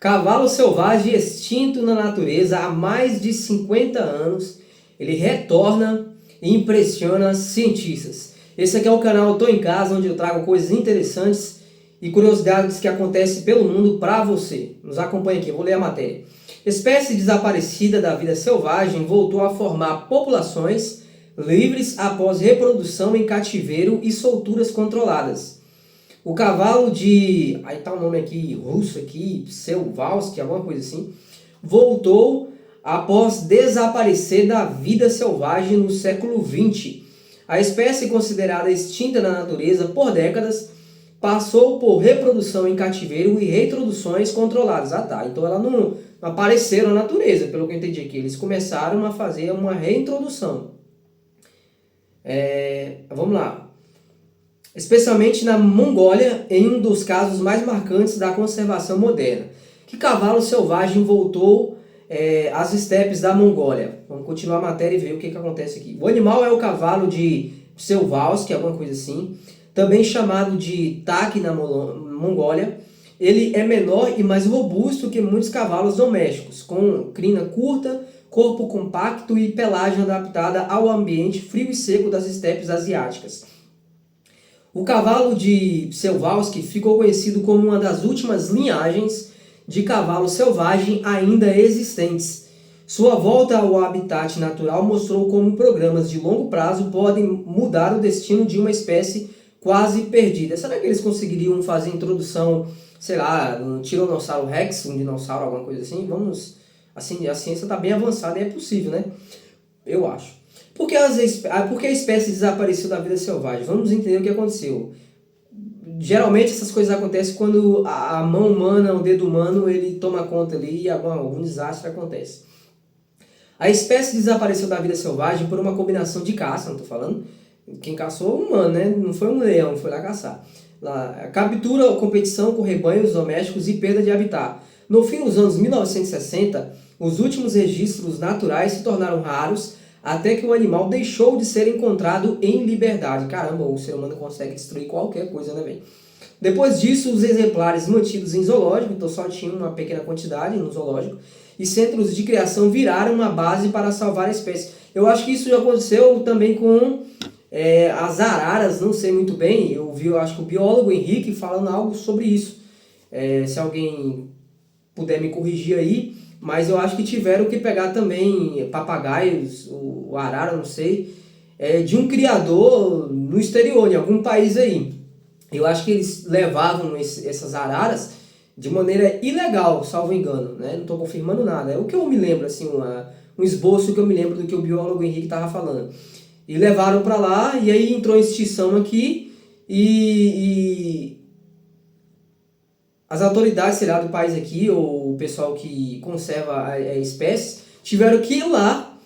Cavalo selvagem extinto na natureza há mais de 50 anos, ele retorna e impressiona cientistas. Esse aqui é o canal Tô em Casa, onde eu trago coisas interessantes e curiosidades que acontecem pelo mundo para você. Nos acompanhe aqui, vou ler a matéria. Espécie desaparecida da vida selvagem voltou a formar populações livres após reprodução em cativeiro e solturas controladas. O cavalo de... aí tá o nome aqui, russo aqui, Przewalski, alguma coisa assim, voltou após desaparecer da vida selvagem no século XX. A espécie considerada extinta na natureza por décadas passou por reprodução em cativeiro e reintroduções controladas. Ah tá, então ela não apareceu na natureza, pelo que eu entendi aqui. Eles começaram a fazer uma reintrodução. Vamos lá. Especialmente na Mongólia, em um dos casos mais marcantes da conservação moderna. Que cavalo selvagem voltou às estepes da Mongólia? Vamos continuar a matéria e ver o que acontece aqui. O animal é o cavalo de Przewalski, alguma coisa assim, também chamado de Tak na Mongólia. Ele é menor e mais robusto que muitos cavalos domésticos, com crina curta, corpo compacto e pelagem adaptada ao ambiente frio e seco das estepes asiáticas. O cavalo de Przewalski ficou conhecido como uma das últimas linhagens de cavalo selvagem ainda existentes. Sua volta ao habitat natural mostrou como programas de longo prazo podem mudar o destino de uma espécie quase perdida. Será que eles conseguiriam fazer a introdução, sei lá, um Tiranossauro Rex, um dinossauro, alguma coisa assim? Vamos, assim, a ciência está bem avançada e é possível, né? Eu acho. Por que a espécie desapareceu da vida selvagem? Vamos entender o que aconteceu. Geralmente essas coisas acontecem quando a mão humana, o dedo humano, ele toma conta ali e algum desastre acontece. A espécie desapareceu da vida selvagem por uma combinação de caça, não estou falando. Quem caçou é o humano, né? Não foi um leão, foi lá caçar. Captura ou competição com rebanhos domésticos e perda de habitat. No fim dos anos 1960, os últimos registros naturais se tornaram raros, até que o animal deixou de ser encontrado em liberdade. Caramba, o ser humano consegue destruir qualquer coisa, né, velho? Depois disso, os exemplares mantidos em zoológico, então só tinha uma pequena quantidade no zoológico, e centros de criação viraram uma base para salvar a espécie. Eu acho que isso já aconteceu também com as araras, não sei muito bem, eu acho que o biólogo Henrique falando algo sobre isso. Se alguém puder me corrigir aí, mas eu acho que tiveram que pegar também papagaios, o arara, não sei, de um criador no exterior, em algum país aí. Eu acho que eles levavam essas araras de maneira ilegal, salvo engano, né? Não estou confirmando nada. É o que eu me lembro, assim, um esboço que eu me lembro do que o biólogo Henrique estava falando. E levaram para lá, e aí entrou em extinção aqui, e as autoridades, sei lá, do país aqui, ou o pessoal que conserva a espécie, tiveram que ir lá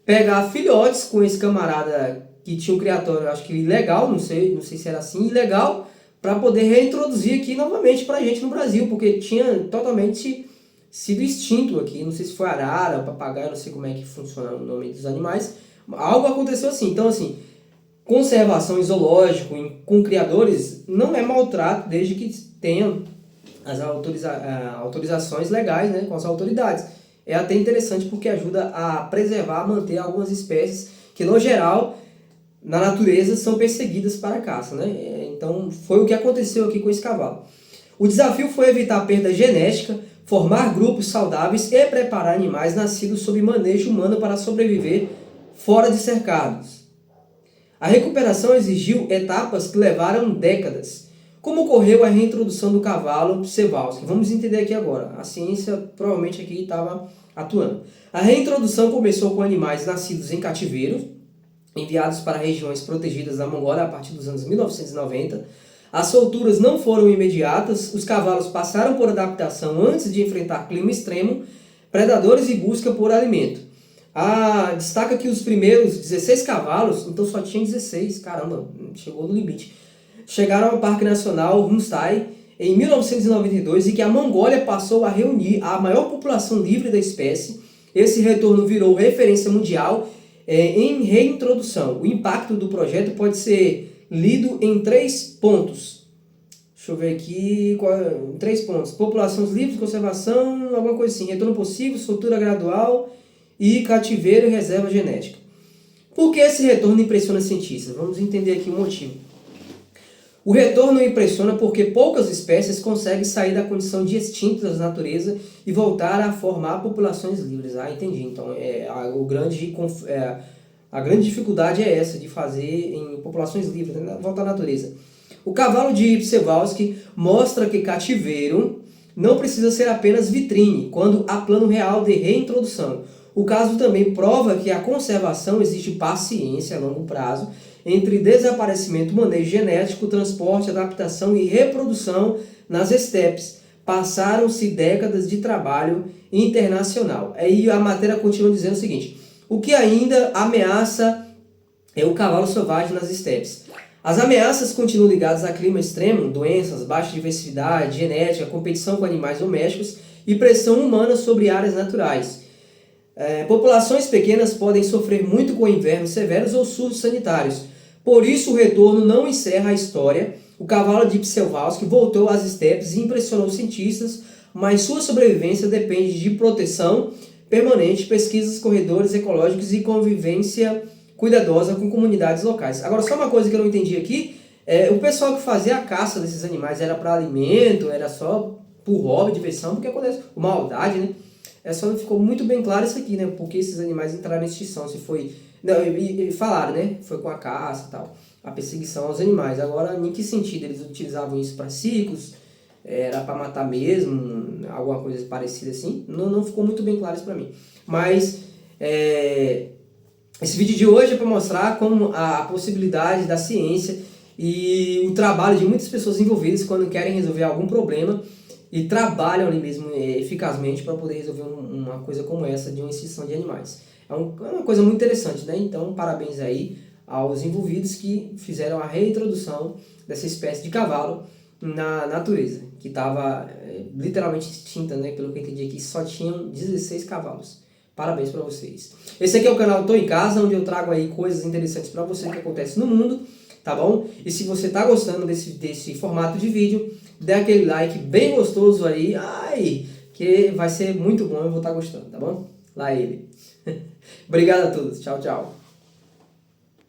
pegar filhotes com esse camarada que tinha um criatório, acho que ilegal, não sei se era assim, ilegal, para poder reintroduzir aqui novamente para a gente no Brasil, porque tinha totalmente sido extinto aqui. Não sei se foi arara, papagaio, não sei como é que funciona o nome dos animais. Algo aconteceu assim. Então, assim, conservação em zoológico, com criadores, não é maltrato, desde que tenha as autorizações legais, né, com as autoridades. É até interessante porque ajuda a preservar, manter algumas espécies que, no geral, na natureza são perseguidas para a caça, né? Então foi o que aconteceu aqui com esse cavalo. O desafio foi evitar a perda genética, formar grupos saudáveis e preparar animais nascidos sob manejo humano para sobreviver fora de cercados. A recuperação exigiu etapas que levaram décadas. Como ocorreu a reintrodução do cavalo Przewalski? Vamos entender aqui agora. A ciência provavelmente aqui estava atuando. A reintrodução começou com animais nascidos em cativeiro, enviados para regiões protegidas da Mongólia a partir dos anos 1990. As solturas não foram imediatas, os cavalos passaram por adaptação antes de enfrentar clima extremo, predadores e busca por alimento. Destaca que os primeiros 16 cavalos, então só tinha 16, caramba, chegou no limite, chegaram ao Parque Nacional Rumstai em 1992 e que a Mongólia passou a reunir a maior população livre da espécie. Esse retorno virou referência mundial em reintrodução. O impacto do projeto pode ser lido em 3 pontos. Deixa Deixa eu ver aqui, 3 pontos. Populações livres de conservação, alguma coisa assim. Retorno possível, soltura gradual e cativeiro e reserva genética. Por que esse retorno impressiona cientistas? Vamos entender aqui o motivo. O retorno impressiona porque poucas espécies conseguem sair da condição de extintas da natureza e voltar a formar populações livres. Ah, entendi. Então, a grande dificuldade é essa, de fazer em populações livres, né? Voltar à natureza. O cavalo de Przewalski mostra que cativeiro não precisa ser apenas vitrine, quando há plano real de reintrodução. O caso também prova que a conservação exige paciência a longo prazo entre desaparecimento, manejo genético, transporte, adaptação e reprodução nas estepes. Passaram-se décadas de trabalho internacional. Aí a matéria continua dizendo o seguinte: o que ainda ameaça é o cavalo selvagem nas estepes. As ameaças continuam ligadas a clima extremo, doenças, baixa diversidade genética, competição com animais domésticos e pressão humana sobre áreas naturais. Populações pequenas podem sofrer muito com invernos severos ou surtos sanitários. Por isso, o retorno não encerra a história. O cavalo de Przewalski voltou às estepes e impressionou os cientistas, mas sua sobrevivência depende de proteção permanente, pesquisas, corredores ecológicos e convivência cuidadosa com comunidades locais. Agora, só uma coisa que eu não entendi aqui, o pessoal que fazia a caça desses animais era para alimento, era só por hobby, diversão, porque acontece maldade, né? Só não ficou muito bem claro isso aqui, né? Porque esses animais entraram em extinção, se foi... Não, e falaram, né? Foi com a caça e tal, a perseguição aos animais. Agora, em que sentido eles utilizavam isso para ciclos? Era para matar mesmo? Alguma coisa parecida assim? Não ficou muito bem claro isso para mim. Mas... esse vídeo de hoje é para mostrar como a possibilidade da ciência e o trabalho de muitas pessoas envolvidas quando querem resolver algum problema e trabalham ali mesmo eficazmente para poder resolver uma coisa como essa de uma extinção de animais. É uma coisa muito interessante, né? Então, parabéns aí aos envolvidos que fizeram a reintrodução dessa espécie de cavalo na natureza, que estava literalmente extinta, né? Pelo que eu entendi aqui, só tinham 16 cavalos. Parabéns para vocês. Esse aqui é o canal Tô em Casa, onde eu trago aí coisas interessantes para você que acontece no mundo, tá bom? E se você tá gostando desse formato de vídeo, dê aquele like bem gostoso aí, que vai ser muito bom, eu vou estar gostando, tá bom? Lá ele. Obrigado a todos, tchau, tchau.